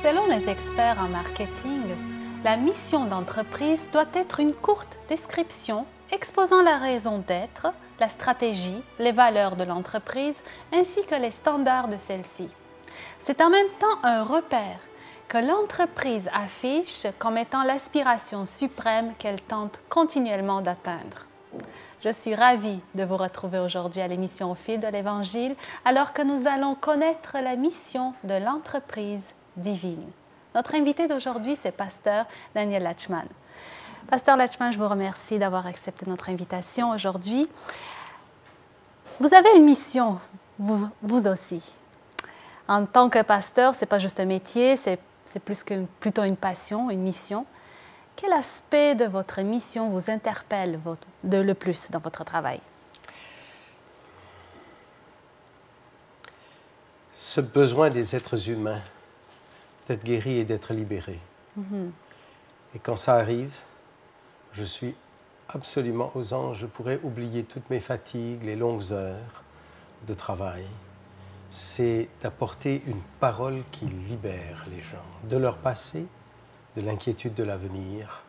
Selon les experts en marketing, la mission d'entreprise doit être une courte description exposant la raison d'être, la stratégie, les valeurs de l'entreprise ainsi que les standards de celle-ci. C'est en même temps un repère que l'entreprise affiche comme étant l'aspiration suprême qu'elle tente continuellement d'atteindre. Je suis ravie de vous retrouver aujourd'hui à l'émission Au fil de l'Évangile, alors que nous allons connaître la mission de l'entreprise divine. Notre invité d'aujourd'hui, c'est Pasteur Daniel Latchman. Pasteur Latchman, je vous remercie d'avoir accepté notre invitation aujourd'hui. Vous avez une mission, vous aussi. En tant que pasteur, ce n'est pas juste un métier, c'est plutôt une passion, une mission. Quel aspect de votre mission vous interpelle le plus dans votre travail? Ce besoin des êtres humains d'être guéris et d'être libérés. Et quand ça arrive, je suis absolument aux anges. Je pourrais oublier toutes mes fatigues, les longues heures de travail. C'est d'apporter une parole qui libère les gens de leur passé, de l'inquiétude de l'avenir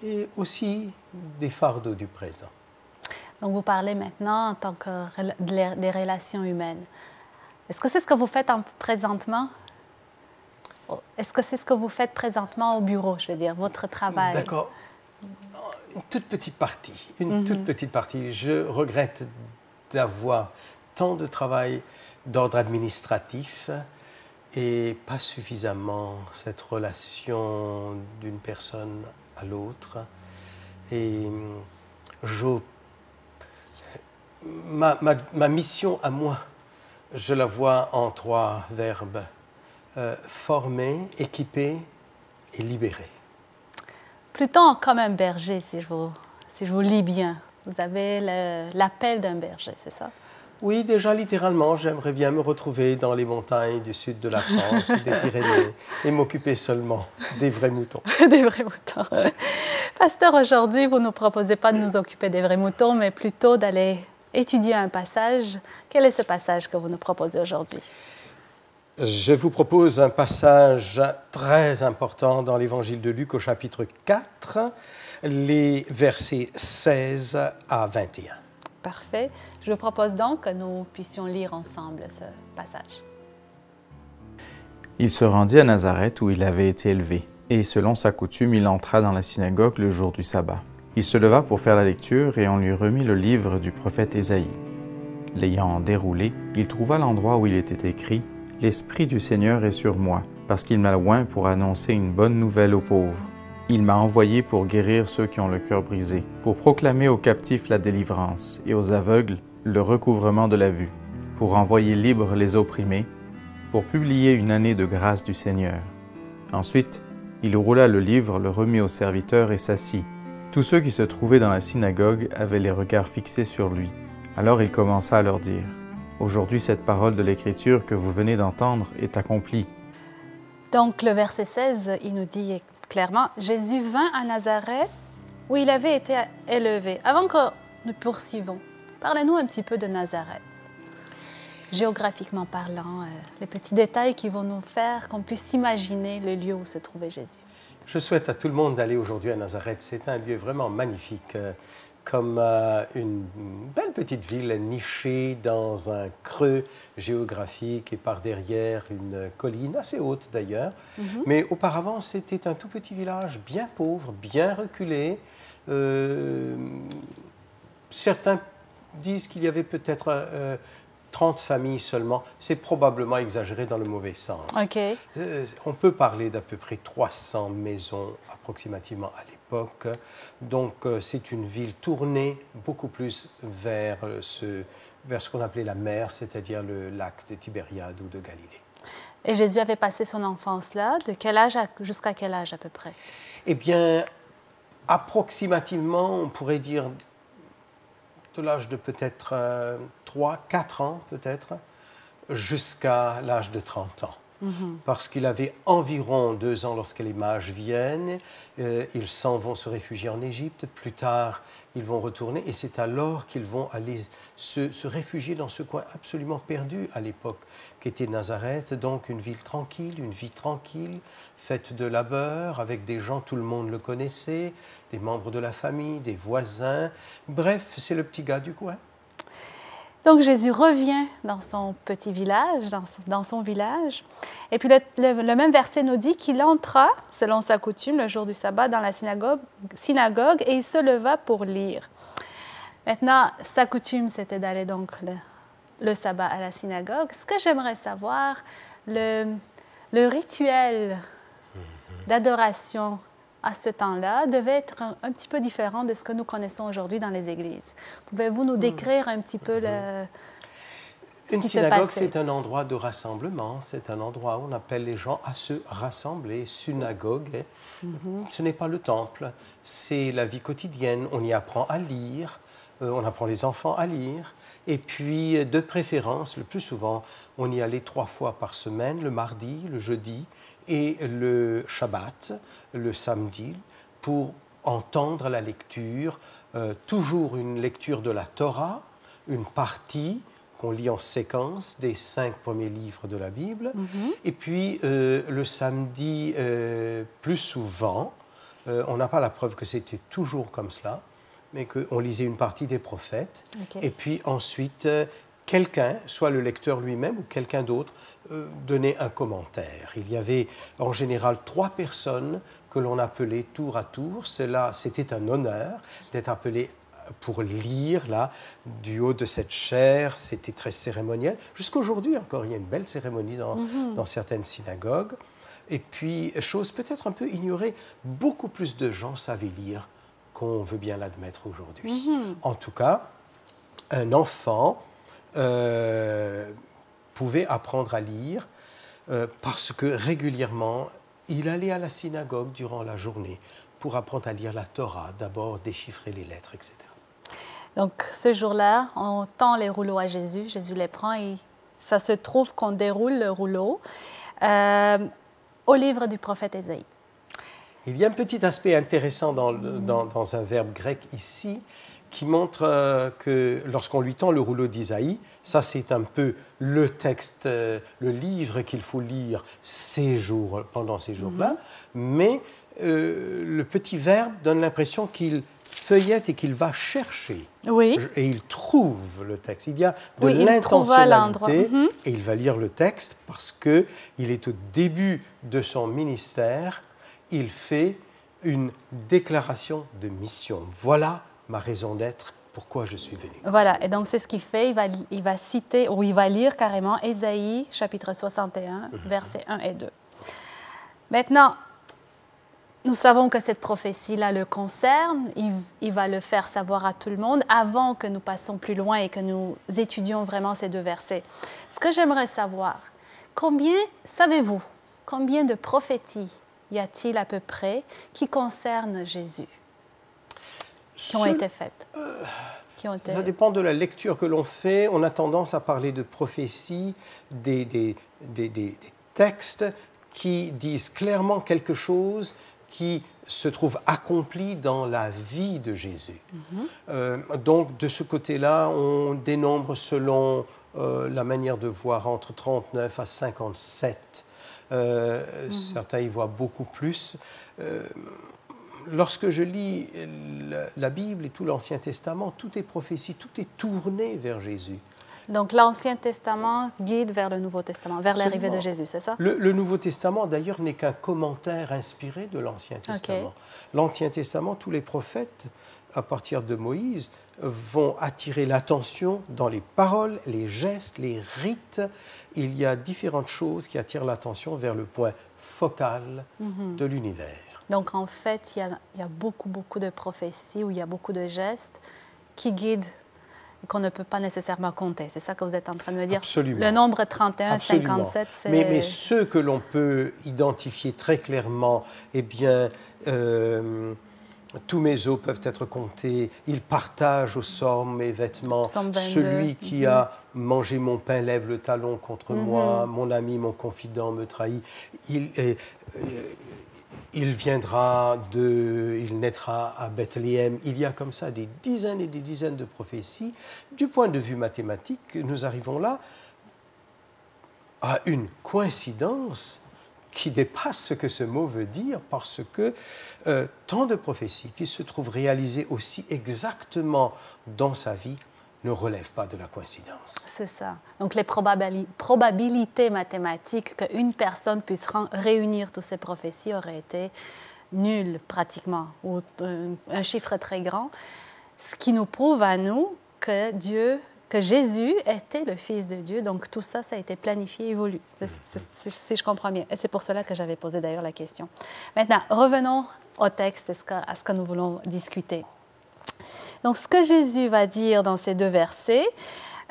et aussi des fardeaux du présent. Donc, vous parlez maintenant en tant que des relations humaines. Est-ce que c'est ce que vous faites présentement? Est-ce que c'est ce que vous faites présentement au bureau, je veux dire, votre travail? D'accord. Une toute petite partie. Toute petite partie. Je regrette d'avoir tant de travail d'ordre administratif et pas suffisamment cette relation d'une personne à l'autre. Et ma mission à moi, je la vois en 3 verbes. Former, équiper et libérer. Plutôt comme un berger, si je vous lis bien. Vous avez l'appel d'un berger, c'est ça? Oui, déjà littéralement, j'aimerais bien me retrouver dans les montagnes du sud de la France, des Pyrénées, et m'occuper seulement des vrais moutons. Des vrais moutons. Pasteur, aujourd'hui, vous ne nous proposez pas de nous occuper des vrais moutons, mais plutôt d'aller étudier un passage. Quel est ce passage que vous nous proposez aujourd'hui? Je vous propose un passage très important dans l'Évangile de Luc au chapitre 4, les versets 16 à 21. Parfait. Je vous propose donc que nous puissions lire ensemble ce passage. Il se rendit à Nazareth où il avait été élevé, et selon sa coutume, il entra dans la synagogue le jour du sabbat. Il se leva pour faire la lecture et on lui remit le livre du prophète Ésaïe. L'ayant déroulé, il trouva l'endroit où il était écrit « L'Esprit du Seigneur est sur moi, parce qu'il m'a oint pour annoncer une bonne nouvelle aux pauvres. Il m'a envoyé pour guérir ceux qui ont le cœur brisé, pour proclamer aux captifs la délivrance et aux aveugles le recouvrement de la vue, pour envoyer libres les opprimés, pour publier une année de grâce du Seigneur. » Ensuite, il roula le livre, le remit aux serviteurs et s'assit. Tous ceux qui se trouvaient dans la synagogue avaient les regards fixés sur lui. Alors il commença à leur dire « Aujourd'hui, cette parole de l'Écriture que vous venez d'entendre est accomplie. » Donc, le verset 16, il nous dit clairement « Jésus vint à Nazareth où il avait été élevé. » Avant que nous poursuivons, parlez-nous un petit peu de Nazareth. Géographiquement parlant, les petits détails qui vont nous faire qu'on puisse imaginer le lieu où se trouvait Jésus. Je souhaite à tout le monde d'aller aujourd'hui à Nazareth. C'est un lieu vraiment magnifique, comme une belle petite ville nichée dans un creux géographique et par derrière une colline assez haute d'ailleurs. Mais auparavant, c'était un tout petit village bien pauvre, bien reculé. Certains disent qu'il y avait peut-être 30 familles seulement. C'est probablement exagéré dans le mauvais sens. Okay. On peut parler d'à peu près 300 maisons approximativement à l'époque. Donc, c'est une ville tournée beaucoup plus vers ce qu'on appelait la mer, c'est-à-dire le lac de Tibériade ou de Galilée. Et Jésus avait passé son enfance là. De quel âge jusqu'à quel âge à peu près? Eh bien, approximativement, on pourrait dire de l'âge de peut-être 3, 4 ans peut-être, jusqu'à l'âge de 30 ans. parce qu'il avait environ 2 ans lorsque les mages viennent. Ils s'en vont se réfugier en Égypte. Plus tard, ils vont retourner et c'est alors qu'ils vont aller se réfugier dans ce coin absolument perdu à l'époque, qu'était Nazareth. Donc une ville tranquille, une vie tranquille, faite de labeur, avec des gens, tout le monde le connaissait, des membres de la famille, des voisins. Bref, c'est le petit gars du coin. Donc Jésus revient dans son petit village, dans son village. Et puis le même verset nous dit qu'il entra, selon sa coutume, le jour du sabbat dans la synagogue et il se leva pour lire. Maintenant, sa coutume, c'était d'aller donc le sabbat à la synagogue. Ce que j'aimerais savoir, le rituel d'adoration à ce temps-là devait être un petit peu différent de ce que nous connaissons aujourd'hui dans les églises. Pouvez-vous nous décrire un petit peu Une synagogue, c'est un endroit de rassemblement, c'est un endroit où on appelle les gens à se rassembler. Synagogue, ce n'est pas le temple, c'est la vie quotidienne. On y apprend à lire, on apprend les enfants à lire. Et puis, de préférence, le plus souvent, on y allait 3 fois par semaine, le mardi, le jeudi et le Shabbat, le samedi, pour entendre la lecture, toujours une lecture de la Torah, une partie qu'on lit en séquence des 5 premiers livres de la Bible. Et puis, le samedi, plus souvent, on n'a pas la preuve que c'était toujours comme cela, mais qu'on lisait une partie des prophètes. Et puis ensuite, quelqu'un, soit le lecteur lui-même ou quelqu'un d'autre, donnait un commentaire. Il y avait en général 3 personnes que l'on appelait tour à tour. C'était un honneur d'être appelé pour lire, là, du haut de cette chaire. C'était très cérémoniel. Jusqu'aujourd'hui encore, il y a une belle cérémonie dans certaines synagogues. Et puis, chose peut-être un peu ignorée, beaucoup plus de gens savaient lire qu'on veut bien l'admettre aujourd'hui. En tout cas, un enfant pouvait apprendre à lire parce que régulièrement, il allait à la synagogue durant la journée pour apprendre à lire la Torah, d'abord déchiffrer les lettres, etc. Donc, ce jour-là, on tend les rouleaux à Jésus, Jésus les prend et ça se trouve qu'on déroule le rouleau au livre du prophète Ésaïe. Il y a un petit aspect intéressant dans un verbe grec ici qui montre que lorsqu'on lui tend le rouleau d'Isaïe, ça c'est un peu le texte, le livre qu'il faut lire pendant ces jours-là, mais le petit verbe donne l'impression qu'il feuillette et qu'il va chercher. Oui. Et il trouve le texte. Il y a de l'intentionnalité et il va lire le texte parce qu'il est au début de son ministère. Il fait une déclaration de mission. Voilà ma raison d'être, pourquoi je suis venu. Voilà, et donc c'est ce qu'il fait. Il va citer, ou il va lire carrément Ésaïe, chapitre 61, versets 1 et 2. Maintenant, nous savons que cette prophétie-là le concerne. Il va le faire savoir à tout le monde avant que nous passions plus loin et que nous étudions vraiment ces 2 versets. Ce que j'aimerais savoir, savez-vous combien de prophéties y a-t-il à peu près qui concernent Jésus, qui ont été faites? Ça dépend de la lecture que l'on fait. On a tendance à parler de prophéties, des textes qui disent clairement quelque chose qui se trouve accompli dans la vie de Jésus. Donc, de ce côté-là, on dénombre selon la manière de voir entre 39 à 57. Certains y voient beaucoup plus. Lorsque je lis la Bible et tout l'Ancien Testament, tout est prophétie, tout est tourné vers Jésus. Donc l'Ancien Testament guide vers le Nouveau Testament, vers l'arrivée de Jésus, c'est ça? Le Nouveau Testament, d'ailleurs, n'est qu'un commentaire inspiré de l'Ancien Testament. L'Ancien Testament, tous les prophètes, à partir de Moïse, vont attirer l'attention dans les paroles, les gestes, les rites. Il y a différentes choses qui attirent l'attention vers le point focal de l'univers. Donc, en fait, il y a beaucoup de prophéties où il y a beaucoup de gestes qui guident et qu'on ne peut pas nécessairement compter. C'est ça que vous êtes en train de me dire? Absolument. Le nombre 31, 57, c'est... Mais ceux que l'on peut identifier très clairement, eh bien, Tous mes os peuvent être comptés. Il partage au sort mes vêtements. Psaume 22. Celui qui a mangé mon pain lève le talon contre moi. Mon ami, mon confident me trahit. Il naîtra à Bethléem. Il y a comme ça des dizaines et des dizaines de prophéties. Du point de vue mathématique, nous arrivons là à une coïncidence qui dépasse ce que ce mot veut dire, parce que tant de prophéties qui se trouvent réalisées aussi exactement dans sa vie ne relèvent pas de la coïncidence. C'est ça. Donc, les probabilités mathématiques qu'une personne puisse réunir toutes ces prophéties auraient été nulles, pratiquement, ou un chiffre très grand, ce qui nous prouve à nous que Jésus était le Fils de Dieu. Donc, tout ça, ça a été planifié et voulu, si je comprends bien. Et c'est pour cela que j'avais posé d'ailleurs la question. Maintenant, revenons au texte, à ce que nous voulons discuter. Donc, ce que Jésus va dire dans ces deux versets,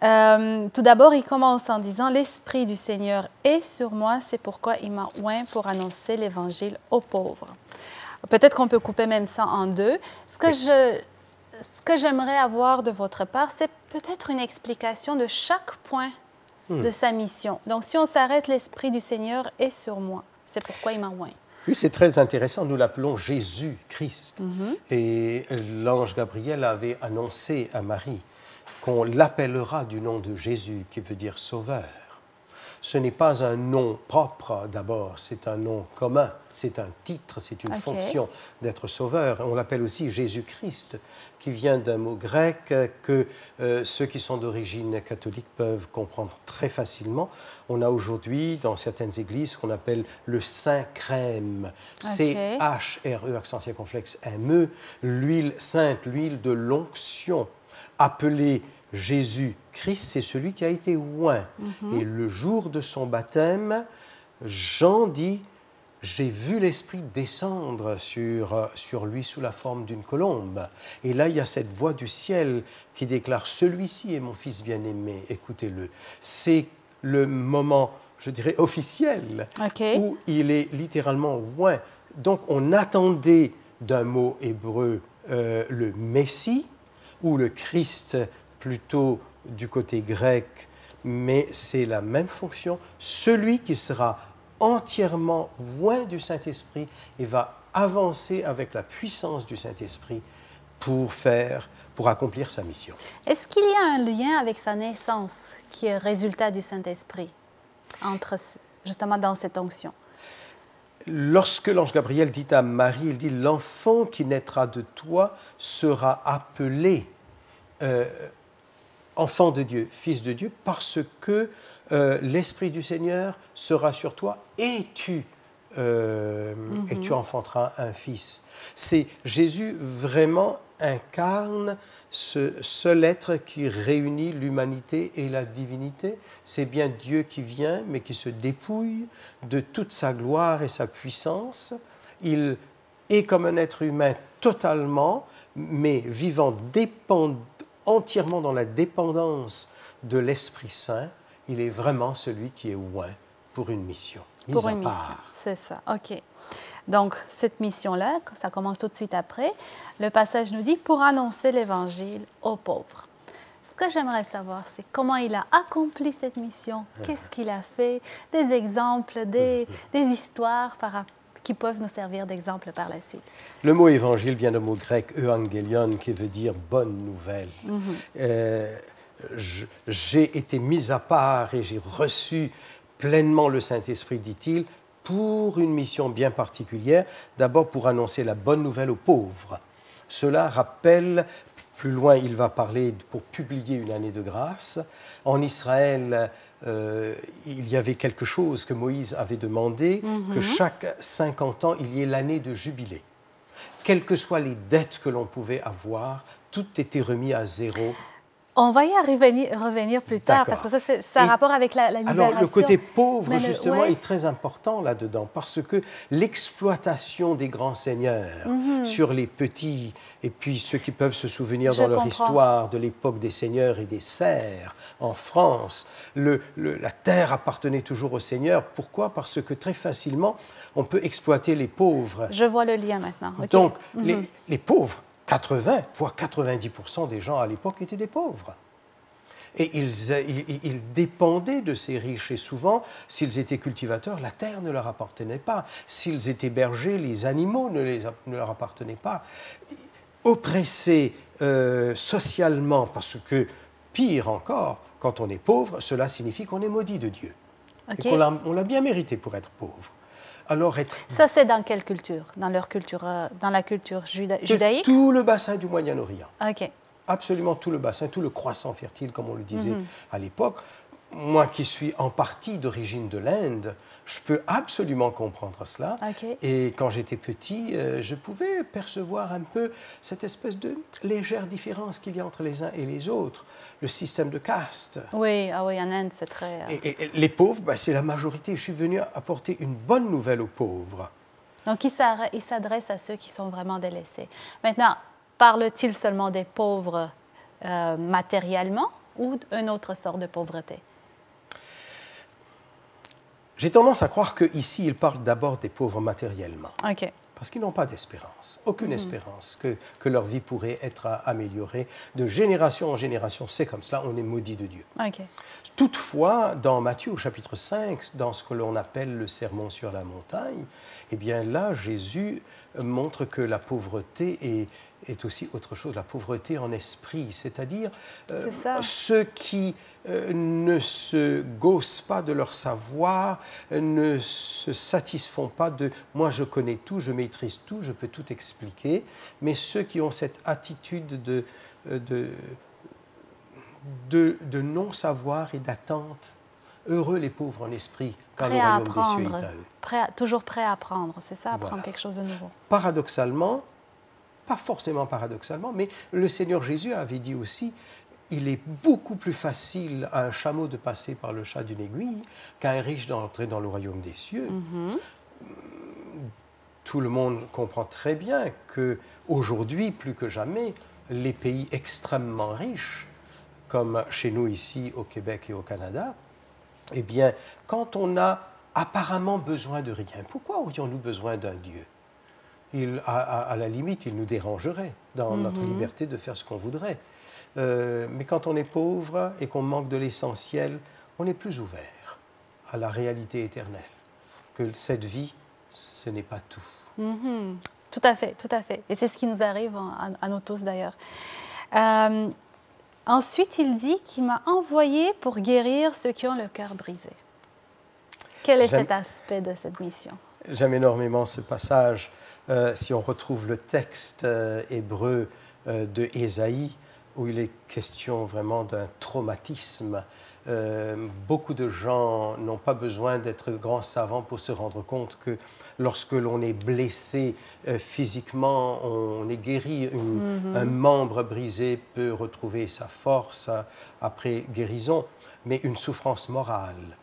tout d'abord, il commence en disant « L'Esprit du Seigneur est sur moi, c'est pourquoi il m'a oint pour annoncer l'Évangile aux pauvres. » Peut-être qu'on peut couper même ça en deux. Ce que j'aimerais avoir de votre part, c'est peut-être une explication de chaque point de sa mission. Donc, si on s'arrête, l'Esprit du Seigneur est sur moi. C'est pourquoi il m'a oint. Oui, c'est très intéressant. Nous l'appelons Jésus-Christ. Et l'ange Gabriel avait annoncé à Marie qu'on l'appellera du nom de Jésus, qui veut dire sauveur. Ce n'est pas un nom propre d'abord, c'est un nom commun, c'est un titre, c'est une fonction d'être sauveur. On l'appelle aussi Jésus-Christ, qui vient d'un mot grec que ceux qui sont d'origine catholique peuvent comprendre très facilement. On a aujourd'hui dans certaines églises ce qu'on appelle le Saint-Crème, C-H-R-E, accent circonflexe M-E, l'huile sainte, l'huile de l'onction, appelée Jésus-Christ, c'est celui qui a été oint. Et le jour de son baptême, Jean dit « J'ai vu l'Esprit descendre sur lui sous la forme d'une colombe. » Et là, il y a cette voix du ciel qui déclare « Celui-ci est mon Fils bien-aimé, écoutez-le. » C'est le moment, je dirais, officiel, où il est littéralement oint. Donc, on attendait d'un mot hébreu le Messie, ou le Christ, plutôt du côté grec, mais c'est la même fonction. Celui qui sera entièrement oint du Saint-Esprit et va avancer avec la puissance du Saint-Esprit pour accomplir sa mission. Est-ce qu'il y a un lien avec sa naissance qui est résultat du Saint-Esprit, justement dans cette onction? Lorsque l'ange Gabriel dit à Marie, il dit « L'enfant qui naîtra de toi sera appelé enfant de Dieu, fils de Dieu, parce que l'Esprit du Seigneur sera sur toi et tu enfanteras un fils. » C'est Jésus vraiment incarne ce seul être qui réunit l'humanité et la divinité. C'est bien Dieu qui vient, mais qui se dépouille de toute sa gloire et sa puissance. Il est comme un être humain totalement, mais vivant entièrement dans la dépendance de l'Esprit Saint. Il est vraiment celui qui est oint pour une mission. Pour une mission, c'est ça. OK. Donc, cette mission-là, ça commence tout de suite après. Le passage nous dit « pour annoncer l'Évangile aux pauvres ». Ce que j'aimerais savoir, c'est comment il a accompli cette mission, qu'est-ce qu'il a fait, des exemples, des histoires qui peuvent nous servir d'exemple par la suite. Le mot évangile vient d'un mot grec euangelion qui veut dire bonne nouvelle. J'ai été mis à part et j'ai reçu pleinement le Saint-Esprit, dit-il, pour une mission bien particulière, d'abord pour annoncer la bonne nouvelle aux pauvres. Cela rappelle, plus loin il va parler pour publier une année de grâce. En Israël, il y avait quelque chose que Moïse avait demandé, que chaque 50 ans, il y ait l'année de jubilé. Quelles que soient les dettes que l'on pouvait avoir, tout était remis à zéro On va y revenir plus tard, parce que ça a rapport avec la libération. Alors, le côté pauvre, justement, ouais. est très important là-dedans, parce que l'exploitation des grands seigneurs sur les petits, et puis ceux qui peuvent se souvenir dans leur histoire de l'époque des seigneurs et des serfs en France, la terre appartenait toujours aux seigneurs. Pourquoi? Parce que très facilement, on peut exploiter les pauvres. Je vois le lien maintenant. Okay. Donc, les pauvres, 80, voire 90% des gens à l'époque étaient des pauvres. Et ils dépendaient de ces riches. Et souvent, s'ils étaient cultivateurs, la terre ne leur appartenait pas. S'ils étaient bergers, les animaux ne leur appartenaient pas. Oppressés socialement, parce que, pire encore, quand on est pauvre, cela signifie qu'on est maudit de Dieu. Okay. Et qu'on l'a bien mérité pour être pauvre. Alors ça, c'est dans quelle culture? Dans leur culture, dans la culture judaïque? Tout le bassin du Moyen-Orient. OK. Absolument tout le bassin, tout le croissant fertile, comme on le disait à l'époque. Moi qui suis en partie d'origine de l'Inde, je peux absolument comprendre cela. Okay. Et quand j'étais petit, je pouvais percevoir un peu cette espèce de légère différence qu'il y a entre les uns et les autres. Le système de caste. Oui, oui, en Inde, c'est très... Et les pauvres, ben, c'est la majorité. Je suis venu apporter une bonne nouvelle aux pauvres. Donc, il s'adresse à ceux qui sont vraiment délaissés. Maintenant, parle-t-il seulement des pauvres matériellement ou d'une autre sorte de pauvreté? J'ai tendance à croire qu'ici, il parle d'abord des pauvres matériellement. OK. Parce qu'ils n'ont pas d'espérance, aucune espérance que leur vie pourrait être améliorée. De génération en génération, c'est comme cela, on est maudit de Dieu. Okay. Toutefois, dans Matthieu au chapitre 5, dans ce que l'on appelle le sermon sur la montagne, eh bien là, Jésus montre que la pauvreté est aussi autre chose, la pauvreté en esprit, c'est-à-dire ceux qui ne se gaussent pas de leur savoir, ne se satisfont pas de « moi je connais tout, je maîtrise tout, je peux tout expliquer », mais ceux qui ont cette attitude de non-savoir et d'attente. Heureux les pauvres en esprit, car le royaume des cieux est à eux. Toujours prêt à apprendre, c'est ça, apprendre quelque chose de nouveau. Paradoxalement, pas forcément paradoxalement, mais le Seigneur Jésus avait dit aussi, il est beaucoup plus facile à un chameau de passer par le chat d'une aiguille qu'à un riche d'entrer dans le royaume des cieux. Tout le monde comprend très bien qu'aujourd'hui, plus que jamais, les pays extrêmement riches, comme chez nous ici au Québec et au Canada, eh bien, quand on a apparemment besoin de rien, pourquoi aurions-nous besoin d'un Dieu? À la limite, il nous dérangerait dans notre liberté de faire ce qu'on voudrait. Mais quand on est pauvre et qu'on manque de l'essentiel, on est plus ouvert à la réalité éternelle, que cette vie, ce n'est pas tout. Tout à fait, tout à fait. Et c'est ce qui nous arrive à nous tous d'ailleurs. Ensuite, il dit qu'il m'a envoyé pour guérir ceux qui ont le cœur brisé. Quel est cet aspect de cette mission? J'aime énormément ce passage. Si on retrouve le texte hébreu de Ésaïe, où il est question vraiment d'un traumatisme. Beaucoup de gens n'ont pas besoin d'être grands savants pour se rendre compte que lorsque l'on est blessé physiquement, on est guéri. Un membre brisé peut retrouver sa force après guérison, mais une souffrance morale,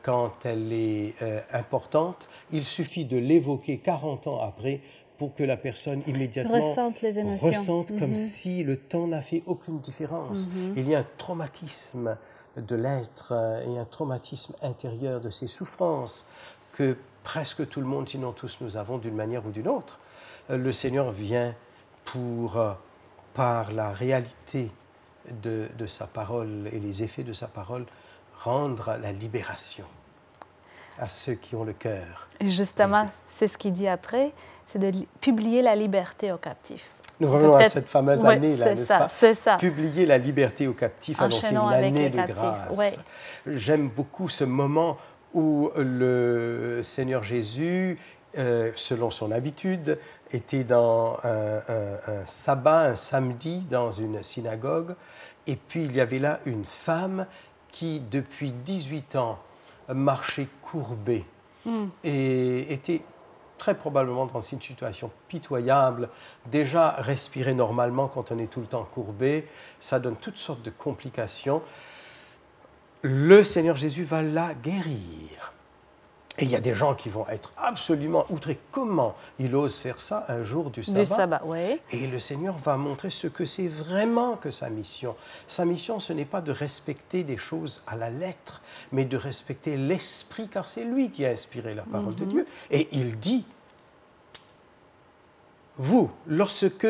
quand elle est importante, il suffit de l'évoquer 40 ans après pour que la personne immédiatement ressente les émotions. Ressente comme si le temps n'a fait aucune différence. Il y a un traumatisme de l'être et un traumatisme intérieur de ces souffrances que presque tout le monde, sinon tous, nous avons d'une manière ou d'une autre. Le Seigneur vient pour, par la réalité de sa parole et les effets de sa parole, rendre la libération à ceux qui ont le cœur. Et justement, c'est ce qu'il dit après, c'est de publier la liberté aux captifs. Nous revenons à cette fameuse année-là, n'est-ce pas? C'est ça. Publier la liberté aux captifs, annoncer une année de grâce. Ouais. J'aime beaucoup ce moment où le Seigneur Jésus, selon son habitude, était dans un sabbat, un samedi, dans une synagogue, et puis il y avait là une femme qui, depuis 18 ans, marchait courbée et était très probablement dans une situation pitoyable. Déjà, respirer normalement quand on est tout le temps courbé, ça donne toutes sortes de complications. Le Seigneur Jésus va la guérir. Et il y a des gens qui vont être absolument outrés. Comment il ose faire ça un jour du sabbat? Du sabbat, oui. Et le Seigneur va montrer ce que c'est vraiment que sa mission. Sa mission, ce n'est pas de respecter des choses à la lettre, mais de respecter l'Esprit, car c'est lui qui a inspiré la parole de Dieu. Et il dit, vous, lorsque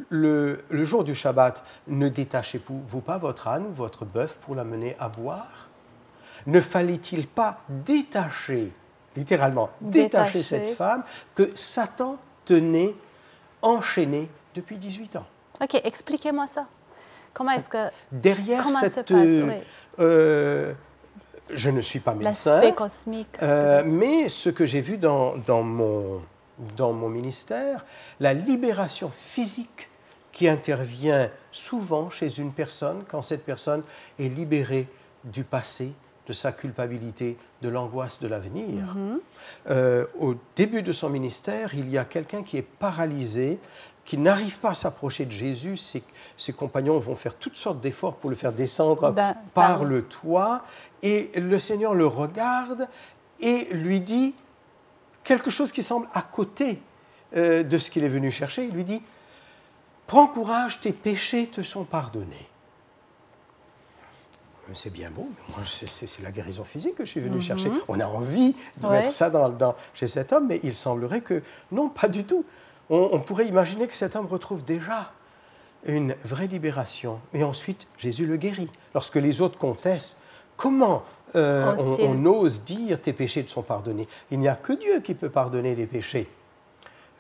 le jour du Shabbat, ne détachez-vous pas votre âne ou votre bœuf pour l'amener à boire? Ne fallait-il pas détacher, littéralement, détacher cette femme que Satan tenait enchaînée depuis 18 ans? OK, expliquez-moi ça. Comment est-ce que... Derrière comment cette... ça se passe? Je ne suis pas médecin, l'aspect cosmique. mais ce que j'ai vu dans mon ministère, la libération physique qui intervient souvent chez une personne quand cette personne est libérée du passé, de sa culpabilité, de l'angoisse de l'avenir. Au début de son ministère, il y a quelqu'un qui est paralysé, qui n'arrive pas à s'approcher de Jésus. Ses compagnons vont faire toutes sortes d'efforts pour le faire descendre par le toit. Et le Seigneur le regarde et lui dit quelque chose qui semble à côté de ce qu'il est venu chercher. Il lui dit, « Prends courage, tes péchés te sont pardonnés. » C'est bien beau, mais moi, c'est la guérison physique que je suis venu chercher. On a envie de mettre ça chez cet homme, mais il semblerait que non, pas du tout. On pourrait imaginer que cet homme retrouve déjà une vraie libération. Et ensuite, Jésus le guérit. Lorsque les autres contestent, comment on ose dire « tes péchés te sont pardonnés ». Il n'y a que Dieu qui peut pardonner les péchés.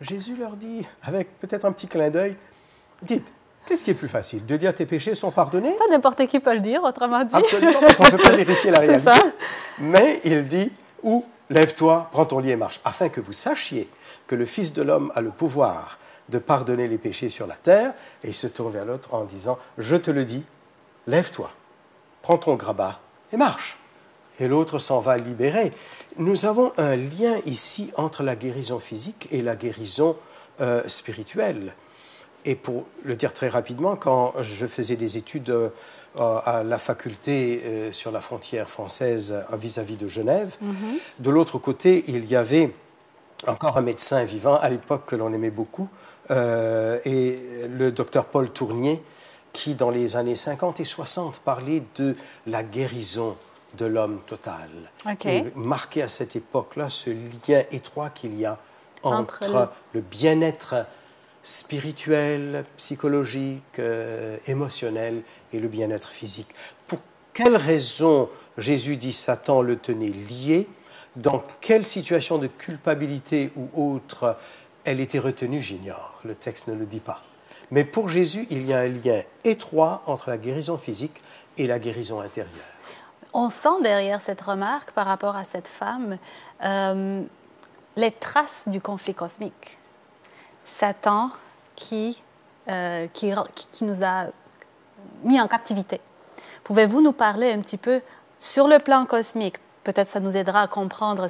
Jésus leur dit, avec peut-être un petit clin d'œil, « Dites, qu'est-ce qui est plus facile, de dire tes péchés sont pardonnés ?» Ça, n'importe qui peut le dire, autrement dit. Absolument, parce qu'on ne peut pas vérifier la réalité. Ça. Mais il dit, ou lève-toi, prends ton lit et marche, afin que vous sachiez que le Fils de l'homme a le pouvoir de pardonner les péchés sur la terre. Et il se tourne vers l'autre en disant, je te le dis, lève-toi, prends ton grabat et marche. Et l'autre s'en va libéré. Nous avons un lien ici entre la guérison physique et la guérison spirituelle. Et pour le dire très rapidement, quand je faisais des études à la faculté sur la frontière française vis-à-vis de Genève, de l'autre côté, il y avait encore un médecin vivant à l'époque que l'on aimait beaucoup, et le docteur Paul Tournier, qui dans les années 50 et 60 parlait de la guérison de l'homme total. Et marqué à cette époque-là ce lien étroit qu'il y a entre le bien-être spirituel, psychologique, émotionnel et le bien-être physique. Pour quelle raison Jésus dit Satan le tenait lié? Dans quelle situation de culpabilité ou autre elle était retenue, j'ignore. Le texte ne le dit pas. Mais pour Jésus, il y a un lien étroit entre la guérison physique et la guérison intérieure. On sent derrière cette remarque par rapport à cette femme les traces du conflit cosmique. Satan qui nous a mis en captivité. Pouvez-vous nous parler un petit peu sur le plan cosmique? Peut-être ça nous aidera à comprendre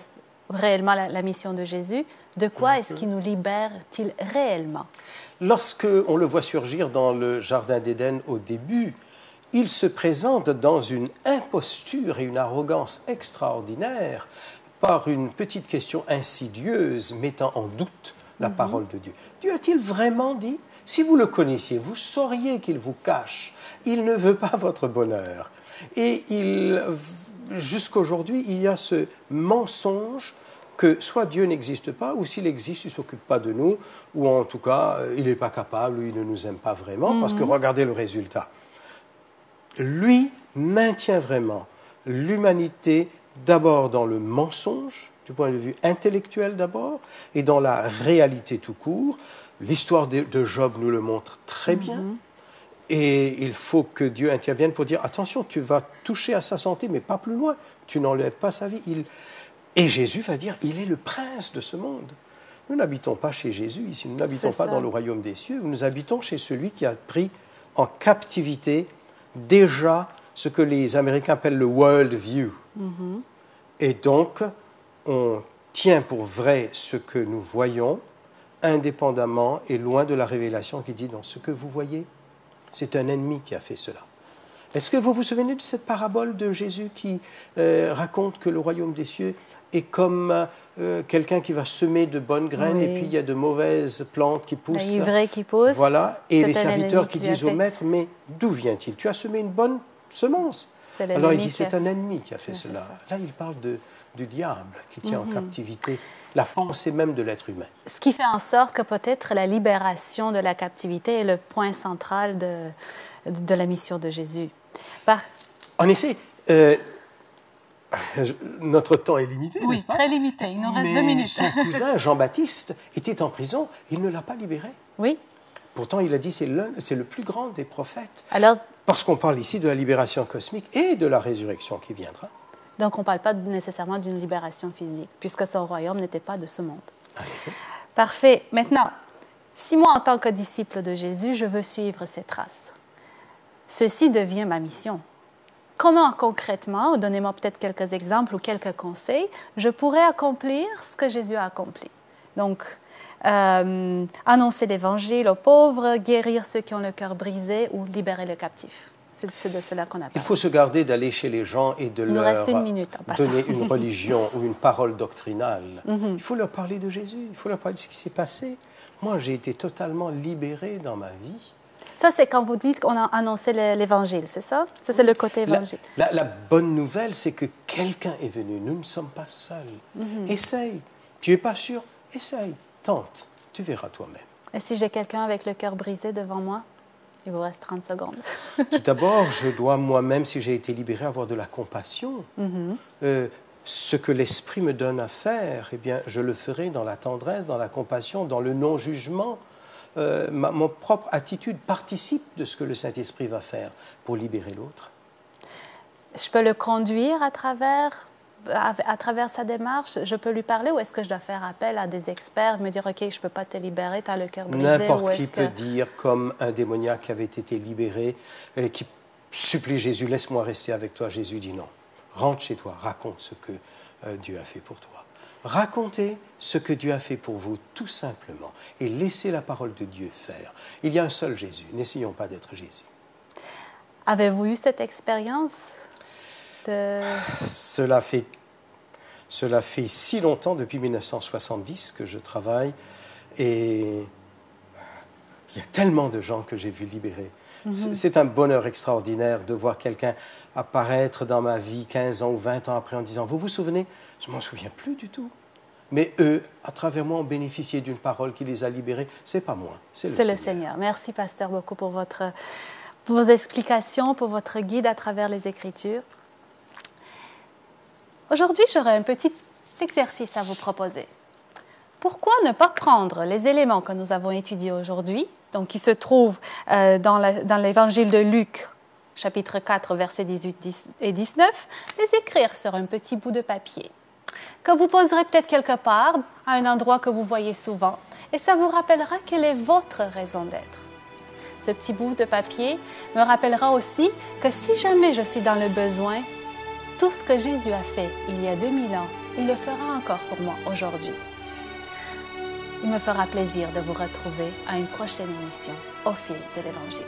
réellement la mission de Jésus. De quoi est-ce qu'il nous libère-t-il réellement? Lorsque on le voit surgir dans le Jardin d'Éden au début, il se présente dans une imposture et une arrogance extraordinaire par une petite question insidieuse mettant en doute la parole de Dieu. Dieu a-t-il vraiment dit? Si vous le connaissiez, vous sauriez qu'il vous cache. Il ne veut pas votre bonheur. Et jusqu'aujourd'hui, il y a ce mensonge que soit Dieu n'existe pas, ou s'il existe, il ne s'occupe pas de nous, ou en tout cas, il n'est pas capable, ou il ne nous aime pas vraiment, parce que regardez le résultat. Lui maintient vraiment l'humanité d'abord dans le mensonge, du point de vue intellectuel d'abord, et dans la réalité tout court. L'histoire de Job nous le montre très bien. Et il faut que Dieu intervienne pour dire, attention, tu vas toucher à sa santé, mais pas plus loin. Tu n'enlèves pas sa vie. Et Jésus va dire, il est le prince de ce monde. Nous n'habitons pas chez Jésus ici, nous n'habitons pas dans le royaume des cieux, nous habitons chez celui qui a pris en captivité déjà ce que les Américains appellent le world view. Et donc, on tient pour vrai ce que nous voyons, indépendamment et loin de la révélation qui dit, non, ce que vous voyez, c'est un ennemi qui a fait cela. Est-ce que vous vous souvenez de cette parabole de Jésus qui raconte que le royaume des cieux est comme quelqu'un qui va semer de bonnes graines, et puis il y a de mauvaises plantes qui poussent. L'ivraie qui pousse. Voilà, et les serviteurs qui disent au maître, mais d'où vient-il? Tu as semé une bonne semence. Alors il dit, c'est un ennemi qui a fait cela. Là, il parle du diable qui tient en captivité la pensée même de l'être humain. Ce qui fait en sorte que peut-être la libération de la captivité est le point central de la mission de Jésus. En effet, notre temps est limité, oui, n'est-ce pas? Très limité. Il nous reste 2 minutes. Son cousin, Jean-Baptiste, était en prison. Il ne l'a pas libéré. Oui. Pourtant, il a dit c'est le plus grand des prophètes. Alors, parce qu'on parle ici de la libération cosmique et de la résurrection qui viendra. Donc, on ne parle pas nécessairement d'une libération physique, puisque son royaume n'était pas de ce monde. Okay. Parfait. Maintenant, si moi, en tant que disciple de Jésus, je veux suivre ses traces, ceci devient ma mission. Comment concrètement, donnez-moi peut-être quelques exemples ou quelques conseils, je pourrais accomplir ce que Jésus a accompli. Donc, annoncer l'Évangile aux pauvres, guérir ceux qui ont le cœur brisé ou libérer le captif. C'est de cela qu'on a parlé. Il faut se garder d'aller chez les gens et de leur donner une religion ou une parole doctrinale. Il faut leur parler de Jésus, il faut leur parler de ce qui s'est passé. Moi, j'ai été totalement libéré dans ma vie. Ça, c'est quand vous dites qu'on a annoncé l'Évangile, c'est ça? Ça, c'est le côté Évangile. La bonne nouvelle, c'est que quelqu'un est venu. Nous ne sommes pas seuls. Essaye. Tu n'es pas sûr? Essaye. Tente. Tu verras toi-même. Et si j'ai quelqu'un avec le cœur brisé devant moi? Il vous reste 30 secondes. Tout d'abord, je dois moi-même, si j'ai été libéré, avoir de la compassion. Ce que l'Esprit me donne à faire, eh bien, je le ferai dans la tendresse, dans la compassion, dans le non-jugement. Mon propre attitude participe de ce que le Saint-Esprit va faire pour libérer l'autre. Je peux le conduire à travers sa démarche? Je peux lui parler ou est-ce que je dois faire appel à des experts, me dire, OK, je ne peux pas te libérer, tu as le cœur brisé? N'importe qui peut dire, comme un démoniaque qui avait été libéré, qui supplie Jésus, laisse-moi rester avec toi. Jésus dit non, rentre chez toi, raconte ce que Dieu a fait pour toi. Racontez ce que Dieu a fait pour vous, tout simplement, et laissez la parole de Dieu faire. Il y a un seul Jésus, n'essayons pas d'être Jésus. Avez-vous eu cette expérience Cela fait si longtemps, depuis 1970, que je travaille, et il y a tellement de gens que j'ai vu libérer. C'est un bonheur extraordinaire de voir quelqu'un apparaître dans ma vie 15 ans ou 20 ans après en disant « Vous vous souvenez ?» Je ne m'en souviens plus du tout. Mais eux, à travers moi, ont bénéficié d'une parole qui les a libérés. Ce n'est pas moi, c'est le Seigneur. Merci, pasteur, beaucoup pour vos explications, pour votre guide à travers les Écritures. Aujourd'hui, j'aurais un petit exercice à vous proposer. Pourquoi ne pas prendre les éléments que nous avons étudiés aujourd'hui, donc qui se trouvent dans l'Évangile de Luc, chapitre 4, versets 18 et 19, les écrire sur un petit bout de papier, que vous poserez peut-être quelque part, à un endroit que vous voyez souvent, et ça vous rappellera quelle est votre raison d'être. Ce petit bout de papier me rappellera aussi que si jamais je suis dans le besoin, tout ce que Jésus a fait il y a 2000 ans, il le fera encore pour moi aujourd'hui. Il me fera plaisir de vous retrouver à une prochaine émission au fil de l'Évangile.